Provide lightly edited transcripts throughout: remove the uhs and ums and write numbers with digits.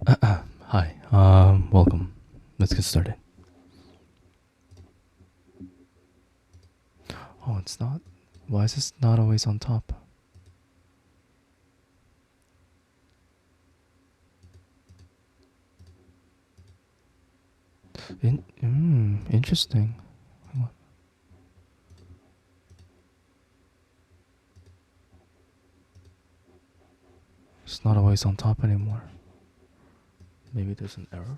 Hi, welcome. Let's get started. Oh, it's not. Why is this not always on top? Interesting. It's not always on top anymore. Maybe there's an error.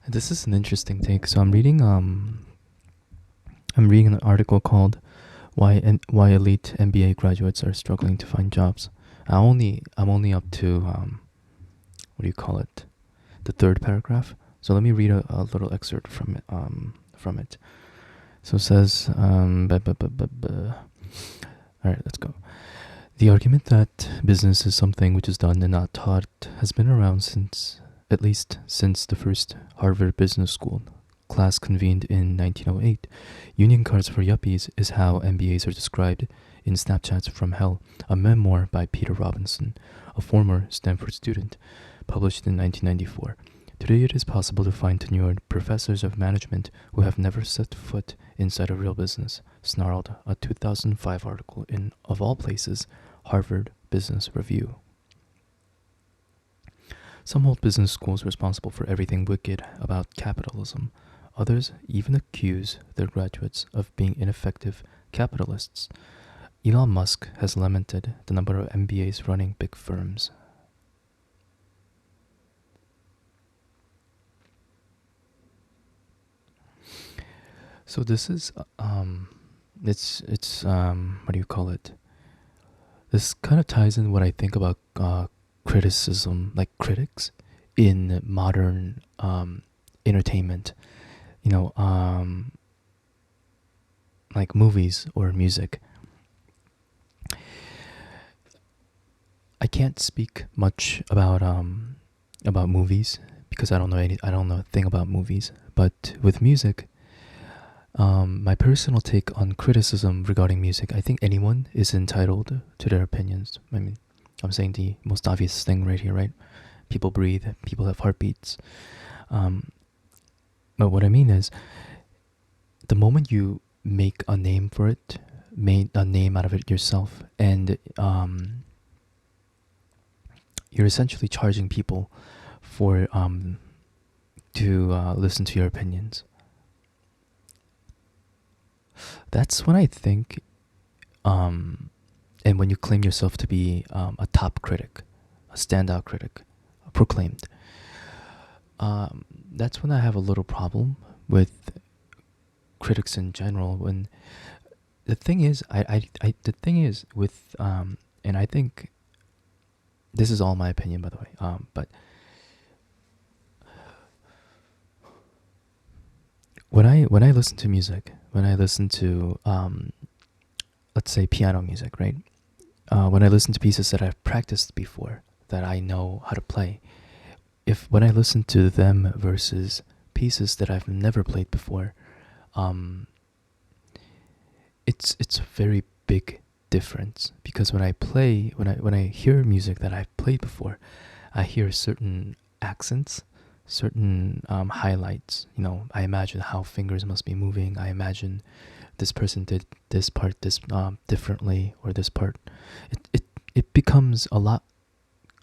This is an interesting take. So I'm reading an article called "Why Elite MBA Graduates Are Struggling to Find Jobs." I'm only up to what do you call it? The third paragraph. So let me read a little excerpt from it. From it. So it says, all right, let's go. The argument that business is something which is done and not taught has been around since, at least since the first Harvard Business School class convened in 1908. Union Cards for Yuppies is how MBAs are described in Snapchats from Hell, a memoir by Peter Robinson, a former Stanford student, published in 1994. Today it is possible to find tenured professors of management who have never set foot inside a real business, snarled a 2005 article in, of all places, Harvard Business Review. Some hold business schools responsible for everything wicked about capitalism. Others even accuse their graduates of being ineffective capitalists. Elon Musk has lamented the number of MBAs running big firms. So this is it's what do you call it? This kind of ties in what I think about criticism, like critics in modern entertainment. You know, like movies or music. I can't speak much about movies because I don't know a thing about movies. But with music, my personal take on criticism regarding music, I think anyone is entitled to their opinions. I mean, I'm saying the most obvious thing right here, right? People breathe, people have heartbeats. But what I mean is, the moment you make a name for it, made a name out of it yourself, and you're essentially charging people for to listen to your opinions. That's when I think, and when you claim yourself to be a top critic, a standout critic, proclaimed, that's when I have a little problem with critics in general. When the thing is, the thing is with, and I think this is all my opinion, by the way, but when I listen to music, when I listen to let's say piano music, right? When I listen to pieces that I've practiced before, that I know how to play, if when I listen to them versus pieces that I've never played before, it's a very big difference, because when I hear music that I've played before, I hear certain accents, certain highlights. You know, I imagine how fingers must be moving. I imagine this person did this part this differently, or this part. It becomes a lot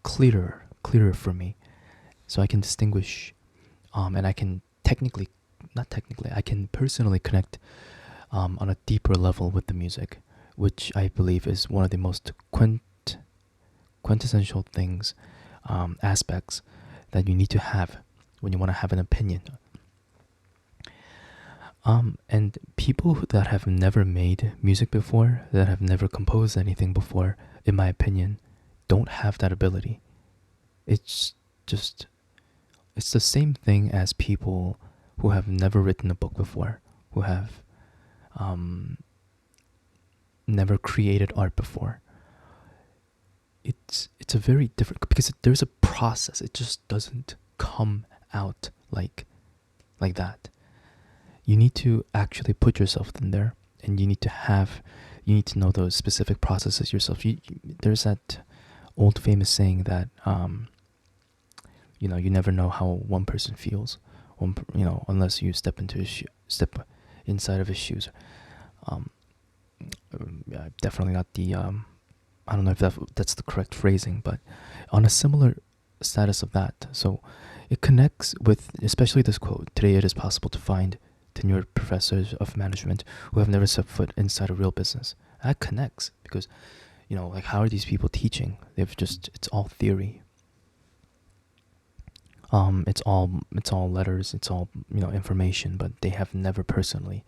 clearer for me, so I can distinguish, and I can technically, not technically, I can personally connect on a deeper level with the music, which I believe is one of the most quintessential things, aspects that you need to have when you want to have an opinion. And people that have never made music before, that have never composed anything before, in my opinion, don't have that ability. It's just, it's the same thing as people who have never written a book before, who have never created art before. It's a very different, because there's a process. It just doesn't come out like that. You need to actually put yourself in there, and you need to know those specific processes yourself. There's that old famous saying that you never know how one person feels, unless you step inside of his shoes. Yeah, definitely not the I don't know if that's the correct phrasing, but on a similar status of that. So it connects with, especially this quote: "Today it is possible to find tenured professors of management who have never set foot inside a real business." That connects because, like, how are these people teaching? It's all theory. it's all letters, it's all information, but they have never personally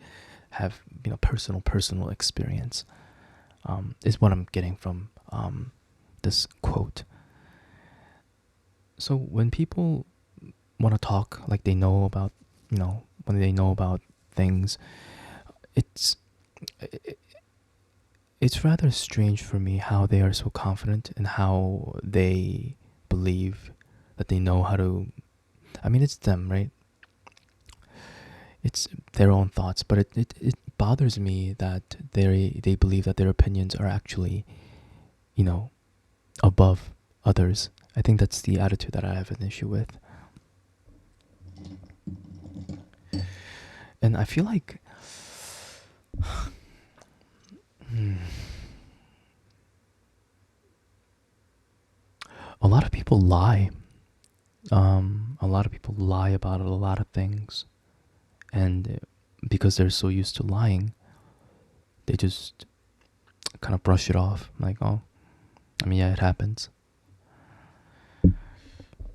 have personal experience. Is what I'm getting from this quote. So when people want to talk like they know about, when they know about things, it's it's rather strange for me how they are so confident and how they believe that they know how to. I mean, it's them, right? It's their own thoughts, but it bothers me that they believe that their opinions are actually, you know, above others. I think that's the attitude that I have an issue with. And I feel like hmm, a lot of people lie. A lot of people lie about a lot of things, and because they're so used to lying, they just kind of brush it off. Like, oh, I mean, yeah, it happens.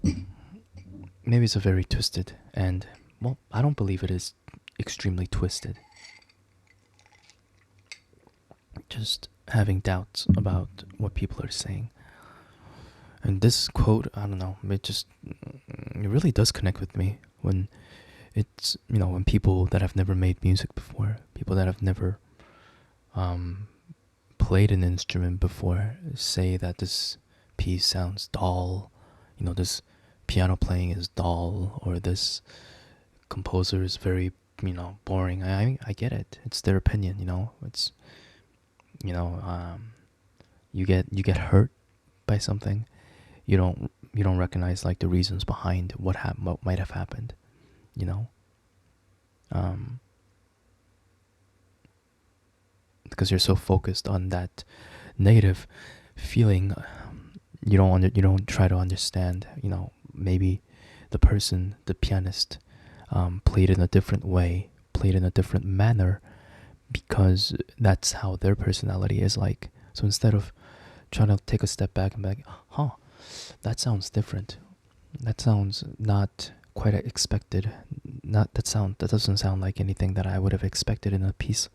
Maybe it's a very twisted, and well, I don't believe it is extremely twisted. Just having doubts about what people are saying. And this quote, I don't know, it really does connect with me when it's, when people that have never made music before, people that have never um, played an instrument before, say that this piece sounds dull, this piano playing is dull, or this composer is very, boring. I get it. It's their opinion, It's, you know, um, you get hurt by something. You don't recognize like the reasons behind what might have happened, you know. Um, because you're so focused on that negative feeling, you don't try to understand. Maybe the pianist, played in a different way, played in a different manner, because that's how their personality is like. So instead of trying to take a step back and be like, huh, that sounds different. That sounds not quite expected. Not that doesn't sound like anything that I would have expected in a piece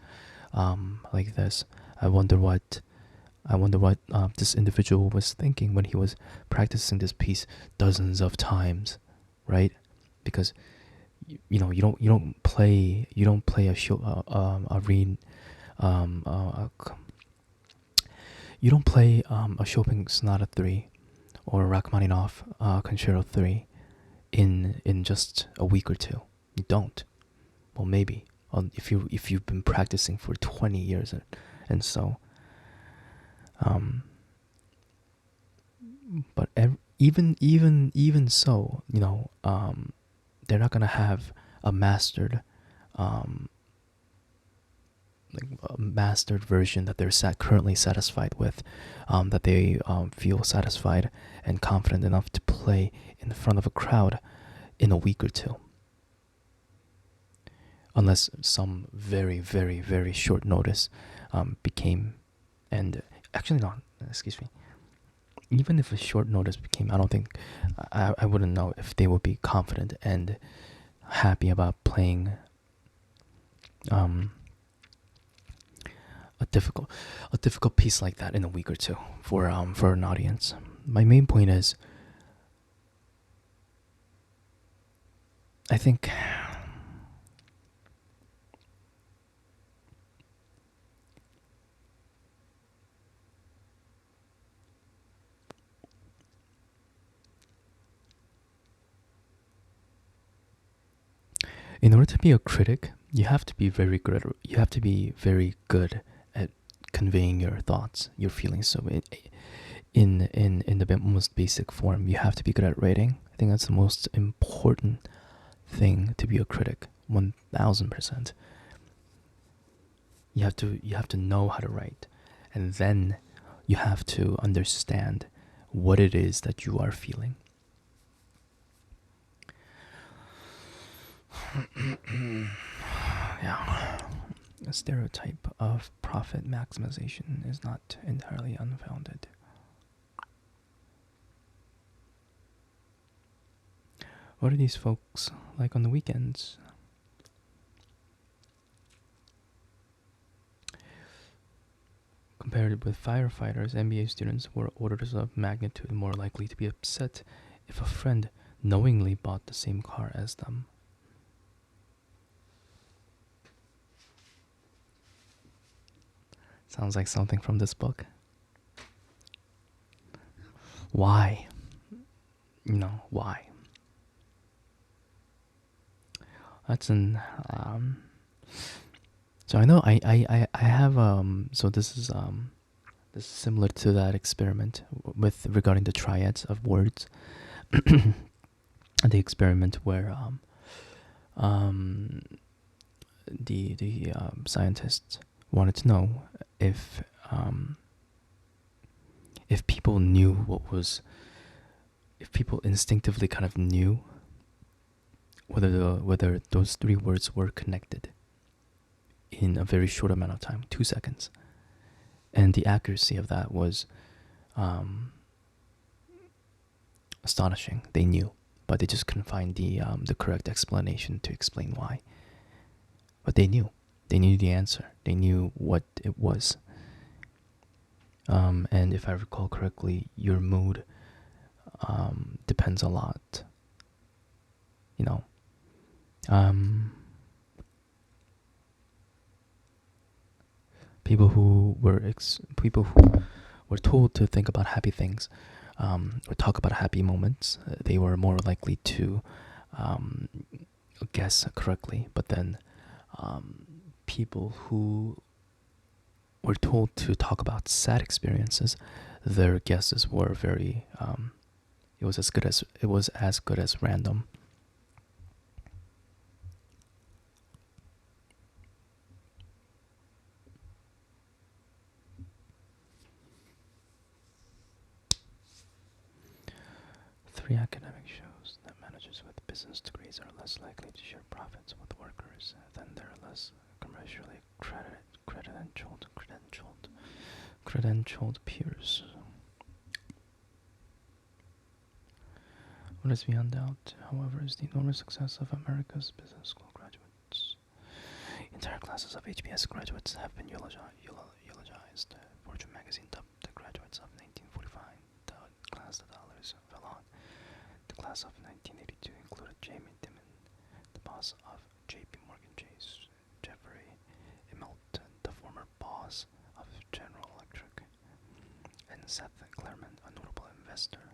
like this. I wonder what this individual was thinking when he was practicing this piece dozens of times, right? Because you don't play a show a read you don't play a Chopin Sonata 3 or Rachmaninoff Concerto 3 in just a week or two. You don't. Well, maybe if you've been practicing for 20 years, and so um but even so, they're not gonna have a um mastered version that they're currently satisfied with, that they feel satisfied and confident enough to play in front of a crowd in a week or two, unless some very very very short notice became. And actually, not, excuse me, even if a short notice became, I don't think, I wouldn't know if they would be confident and happy about playing um, a difficult piece like that in a week or two for an audience. My main point is, I think in order to be a critic, you have to be very good. You have to be very good at conveying your thoughts, your feelings. So in the most basic form, you have to be good at writing. I think that's the most important thing to be a critic. 1000%. You have to know how to write, and then you have to understand what it is that you are feeling. Yeah. A stereotype of profit maximization is not entirely unfounded. What are these folks like on the weekends? Compared with firefighters, MBA students were orders of magnitude more likely to be upset if a friend knowingly bought the same car as them. Sounds like something from this book. Why? Why? That's an so I know I have so this is similar to that experiment with regarding the triads of words. The experiment where the scientists wanted to know if people knew if people instinctively kind of knew whether those three words were connected in a very short amount of time, 2 seconds, and the accuracy of that was astonishing. They knew, but they just couldn't find the correct explanation to explain why. But they knew. They knew the answer. They knew what it was. And if I recall correctly, your mood depends a lot. You know. People who were told to think about happy things, or talk about happy moments, they were more likely to guess correctly. But then people who were told to talk about sad experiences, their guesses were very it was as good as random. Three academic shows that managers with business degrees are less likely to share profits with workers than their less commercially credentialed peers. What is beyond doubt, however, is the enormous success of America's business school graduates. Entire classes of HBS graduates have been eulogized. Fortune magazine dubbed the graduates of 1945 the class the dollars fell on. The class of 1982 included Jamie Dimon, the boss of J.P. Morgan Chase, Jeffrey Immelt, the former boss of General Electric, and Seth Klarman, a notable investor.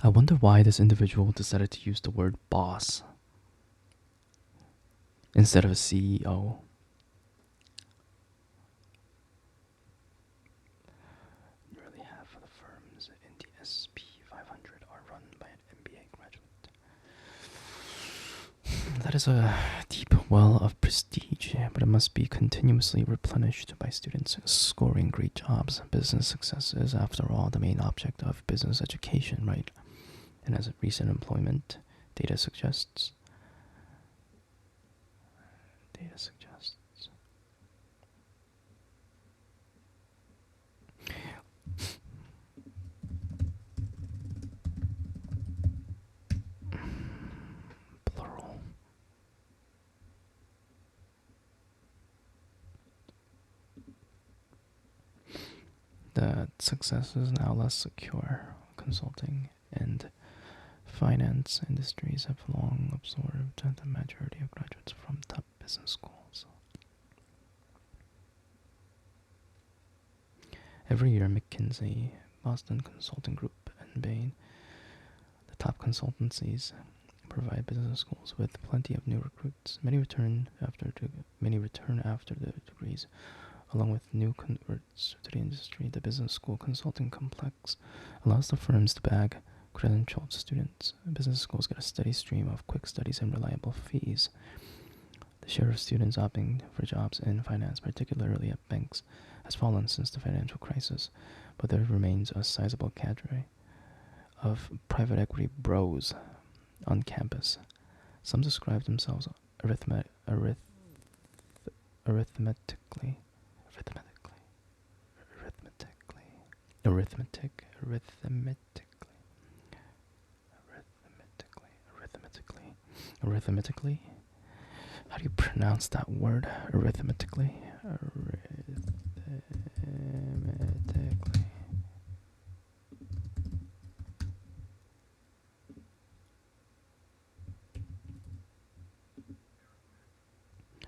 I wonder why this individual decided to use the word boss instead of a CEO. Nearly half of the firms in the SP 500 are run by an MBA graduate. That is a deep well of prestige, but it must be continuously replenished by students scoring great jobs. Business success is, after all, the main object of business education, right? And as recent employment data suggests, plural. That success is now less secure. Consulting and finance industries have long absorbed the majority of graduates from top business schools. Every year, McKinsey, Boston Consulting Group, and Bain, the top consultancies, provide business schools with plenty of new recruits. Many return after the degrees, along with new converts to the industry. The business school consulting complex allows the firms to bag credentialed students. Business schools get a steady stream of quick studies and reliable fees. The share of students opting for jobs in finance, particularly at banks, has fallen since the financial crisis, but there remains a sizable cadre of private equity bros on campus. Some describe themselves arithmetically Arithmetically? How do you pronounce that word? Arithmetically?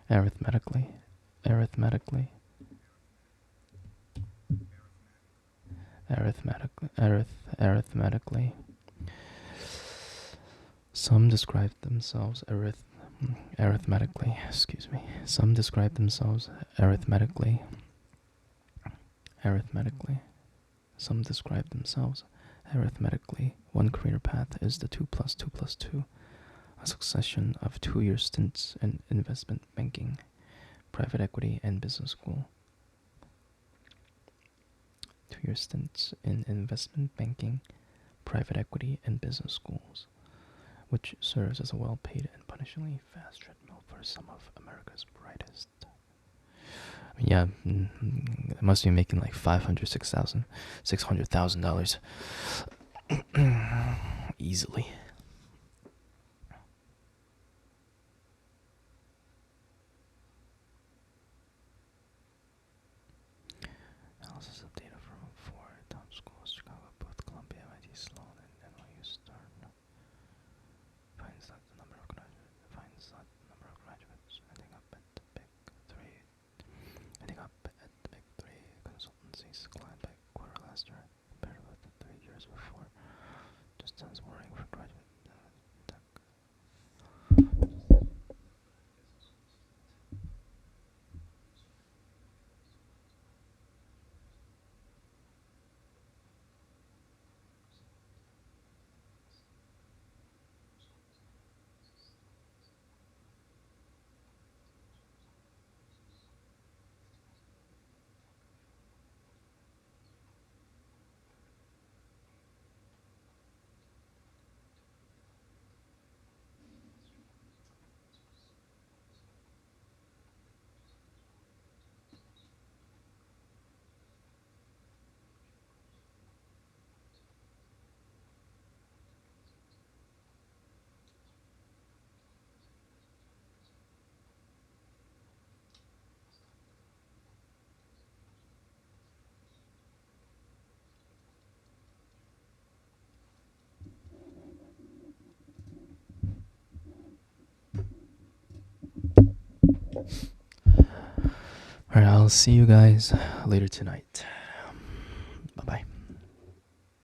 Arithmetically. Arithmetically. Arithmetically. Arithmetically. Some describe themselves arithmetically. Excuse me. Some describe themselves arithmetically. Arithmetically. Some describe themselves arithmetically. One career path is the 2 plus 2 plus 2, a succession of 2-year stints in investment banking, private equity, and business school. 2-year stints in investment banking, private equity, and business schools, which serves as a well-paid and punishingly fast treadmill for some of America's brightest. Yeah, it must be making like $600,000 easily. Analysis of data from 4 top schools: Chicago, Booth, Columbia, MIT, Sloan, and NYU Stern. Finds that the number of graduates ending up at the big three consultancies declined by quarter last year compared with the 3 years before. Just sounds worrying for graduate tech. Alright, I'll see you guys later tonight. Bye bye.